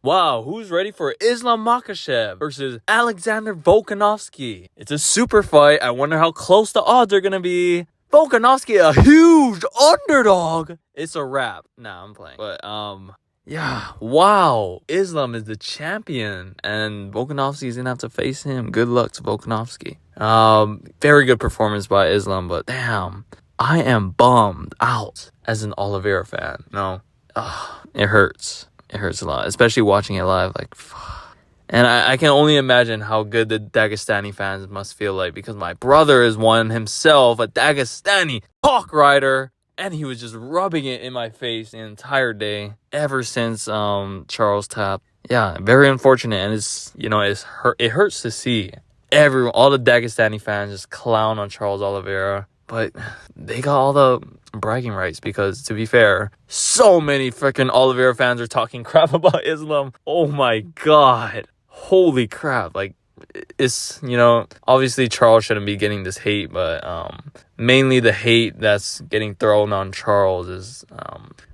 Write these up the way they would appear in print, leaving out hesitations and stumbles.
Wow, who's ready for Islam Makhachev versus Alexander Volkanovski? It's a super fight. I wonder how close the odds are gonna be. Volkanovski, a huge underdog. It's a wrap. Nah, I'm playing. But, yeah, wow. Islam is the champion, and Volkanovski's gonna have to face him. Good luck to Volkanovski. Very good performance by Islam, but damn, I am bummed out as an Oliveira fan. No, it hurts. It hurts a lot, especially watching it live. Like, fuck. And I can only imagine how good the Dagestani fans must feel like, because my brother is one himself, a Dagestani hawk rider. And he was just rubbing it in my face the entire day ever since Charles tapped. Yeah, very unfortunate, and it hurts to see all the Dagestani fans just clown on Charles Oliveira. But they got all the bragging rights, because, to be fair, so many freaking Oliveira fans are talking crap about Islam. Oh my god. Holy crap. Like, it's, obviously Charles shouldn't be getting this hate, but mainly the hate that's getting thrown on Charles is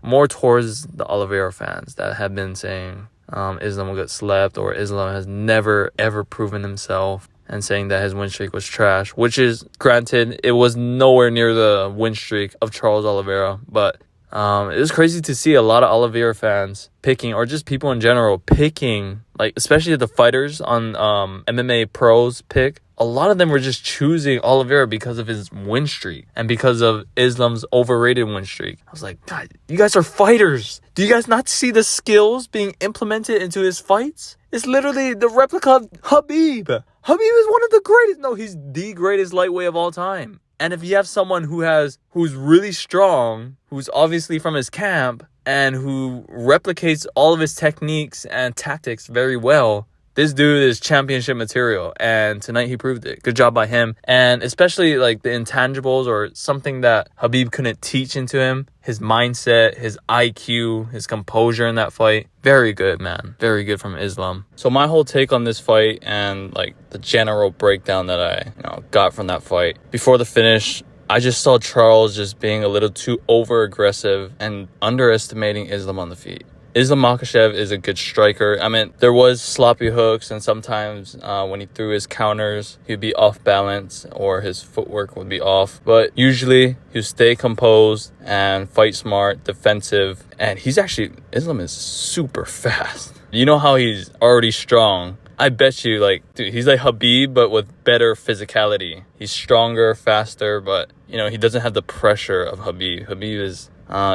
more towards the Oliveira fans that have been saying Islam will get slept, or Islam has never ever proven himself, and saying that his win streak was trash, which is, granted, it was nowhere near the win streak of Charles Oliveira, but it was crazy to see a lot of Oliveira fans picking, or just people in general picking, like, especially the fighters on MMA Pros pick. A lot of them were just choosing Oliveira because of his win streak and because of Islam's overrated win streak. I was like, God, you guys are fighters. Do you guys not see the skills being implemented into his fights? It's literally the replica of Khabib. Khabib is one of the greatest. No, he's the greatest lightweight of all time. And if you have someone who's really strong, who's obviously from his camp, and who replicates all of his techniques and tactics very well, this dude is championship material. And tonight he proved it. Good job by him. And especially like the intangibles, or something that Khabib couldn't teach into him. His mindset, his IQ, his composure in that fight. Very good, man. Very good from Islam. So my whole take on this fight, and like the general breakdown that I got from that fight, before the finish, I just saw Charles just being a little too over-aggressive and underestimating Islam on the feet. Islam Makhachev is a good striker. I mean, there was sloppy hooks, and sometimes when he threw his counters, he'd be off balance, or his footwork would be off. But usually, he'd stay composed and fight smart, defensive. And Islam is super fast. You know how he's already strong? I bet you, dude, he's like Khabib, but with better physicality. He's stronger, faster, but, he doesn't have the pressure of Khabib. Khabib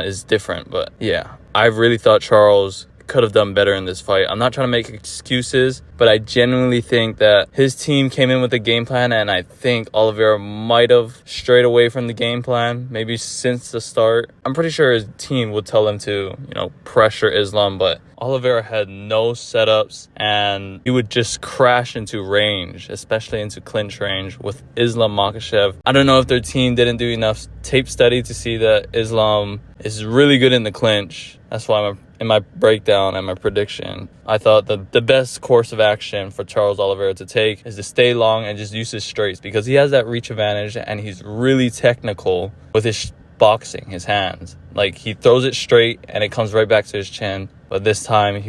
is different, but yeah, I really thought Charles could have done better in this fight. I'm not trying to make excuses, but I genuinely think that his team came in with a game plan, and I think Oliveira might have strayed away from the game plan, maybe since the start. I'm pretty sure his team would tell him to, pressure Islam, but Oliveira had no setups, and he would just crash into range, especially into clinch range with Islam Makhachev. I don't know if their team didn't do enough tape study to see that Islam is really good in the clinch. That's why in my breakdown and my prediction, I thought the best course of action for Charles Oliveira to take is to stay long and just use his straights, because he has that reach advantage, and he's really technical with his boxing, his hands. Like, he throws it straight and it comes right back to his chin. But this time,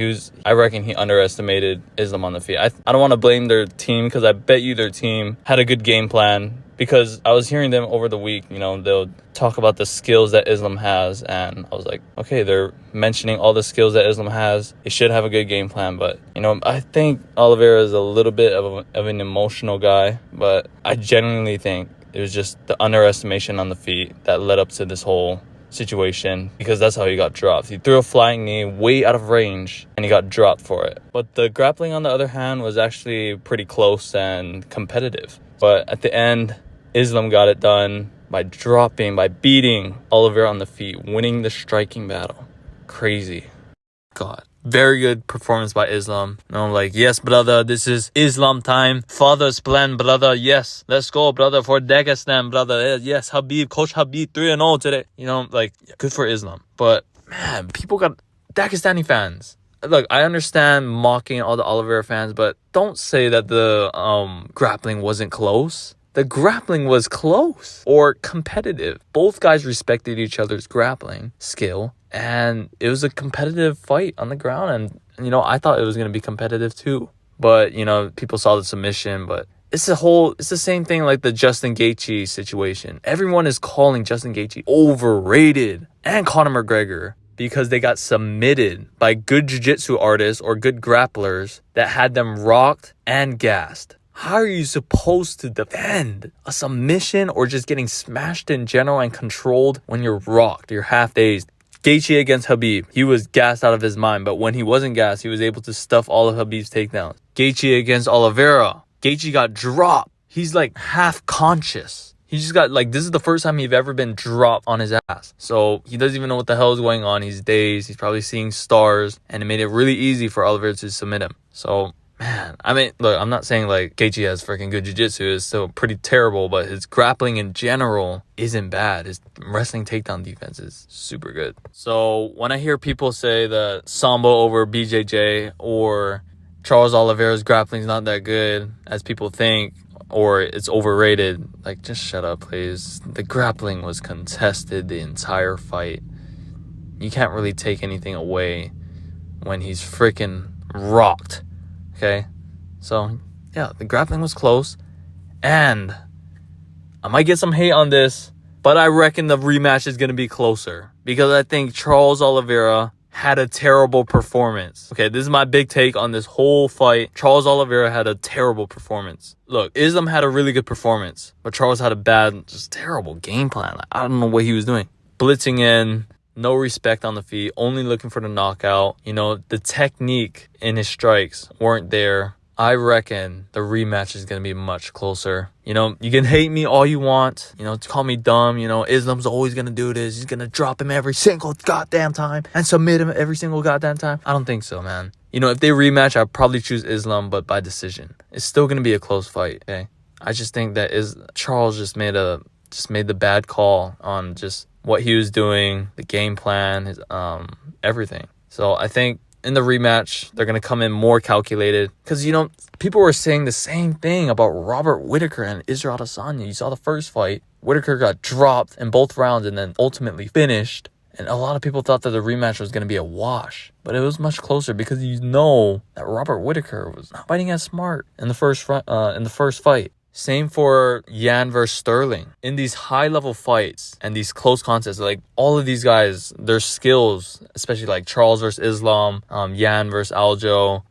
I reckon he underestimated Islam on the feet. I don't want to blame their team, because I bet you their team had a good game plan, because I was hearing them over the week, they'll talk about the skills that Islam has, and I was like, okay, they're mentioning all the skills that Islam has. They should have a good game plan, but, I think Oliveira is a little bit of an emotional guy, but I genuinely think it was just the underestimation on the feet that led up to this whole situation, because that's how he got dropped. He threw a flying knee way out of range, and he got dropped for it. But the grappling, on the other hand, was actually pretty close and competitive. But at the end, Islam got it done by beating Oliveira on the feet, winning the striking battle. Crazy. God. Very good performance by Islam. Yes, brother, this is Islam time. Father's plan, brother. Yes, let's go, brother, for Dagestan, brother. Yes, Khabib, Coach Khabib, 3-0 today. Good for Islam. But, man, people got Dagestani fans. Look, I understand mocking all the Oliveira fans, but don't say that the grappling wasn't close. The grappling was close or competitive. Both guys respected each other's grappling skill, and it was a competitive fight on the ground. I thought it was going to be competitive too. But, people saw the submission, but it's the same thing like the Justin Gaethje situation. Everyone is calling Justin Gaethje overrated, and Conor McGregor, because they got submitted by good jiu-jitsu artists or good grapplers that had them rocked and gassed. How are you supposed to defend a submission or just getting smashed in general and controlled when you're rocked, you're half dazed? Gaethje against Khabib, he was gassed out of his mind, but when he wasn't gassed, he was able to stuff all of Khabib's takedowns. Gaethje against Oliveira, Gaethje got dropped. He's like half conscious. He just got this is the first time he's ever been dropped on his ass. So he doesn't even know what the hell is going on. He's dazed. He's probably seeing stars, and it made it really easy for Oliveira to submit him. So, man, I mean, look, I'm not saying Gaethje has freaking good jiu-jitsu. It's still pretty terrible, but his grappling in general isn't bad. His wrestling takedown defense is super good. So when I hear people say that Sambo over BJJ or Charles Oliveira's grappling is not that good as people think, or it's overrated, just shut up, please. The grappling was contested the entire fight. You can't really take anything away when he's freaking rocked. Okay? So, yeah, the grappling was close. And I might get some hate on this, but I reckon the rematch is going to be closer. Because I think Charles Oliveira had a terrible performance. Okay, this is my big take on this whole fight. Charles Oliveira had a terrible performance. Look, Islam had a really good performance, but Charles had a bad, just terrible game plan. I don't know what he was doing. Blitzing in, no respect on the feet, only looking for the knockout. The technique in his strikes weren't there. I reckon the rematch is going to be much closer. You can hate me all you want. Call me dumb. Islam's always going to do this. He's going to drop him every single goddamn time and submit him every single goddamn time. I don't think so, man. If they rematch, I'd probably choose Islam, but by decision. It's still going to be a close fight, okay? I just think that Charles just made the bad call on just what he was doing, the game plan, his everything. So I think in the rematch, they're going to come in more calculated. Because, people were saying the same thing about Robert Whittaker and Israel Adesanya. You saw the first fight. Whittaker got dropped in both rounds and then ultimately finished. And a lot of people thought that the rematch was going to be a wash. But it was much closer because that Robert Whittaker was not fighting as smart in the first fight. Same for Yan versus Sterling. In these high-level fights and these close contests, all of these guys, their skills, especially Charles versus Islam, Yan versus Aljo,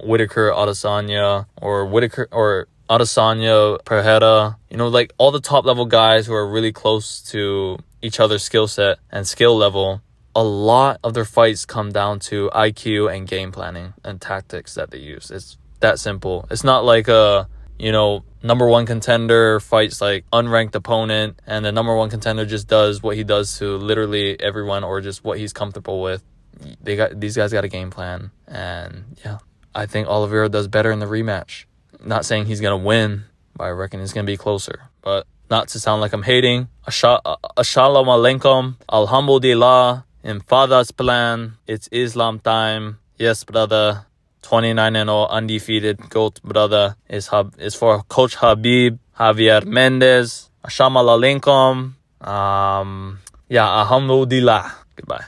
Whittaker, Adesanya, or Adesanya, Pereira, all the top-level guys who are really close to each other's skill set and skill level, a lot of their fights come down to IQ and game planning and tactics that they use. It's that simple. It's not like a number one contender fights unranked opponent and the number one contender just does what he does to literally everyone or just what he's comfortable with. These guys got a game plan, and yeah, I think Oliveira does better in the rematch. Not saying he's gonna win, but I reckon it's gonna be closer. But not to sound like I'm hating, Assalamu alaikum, alhamdulillah, in Father's plan, it's Islam time. Yes, brother. 29-0 undefeated GOAT, brother, is for Coach Javier Mendez. Assalamu alaikum. Alhamdulillah. Goodbye.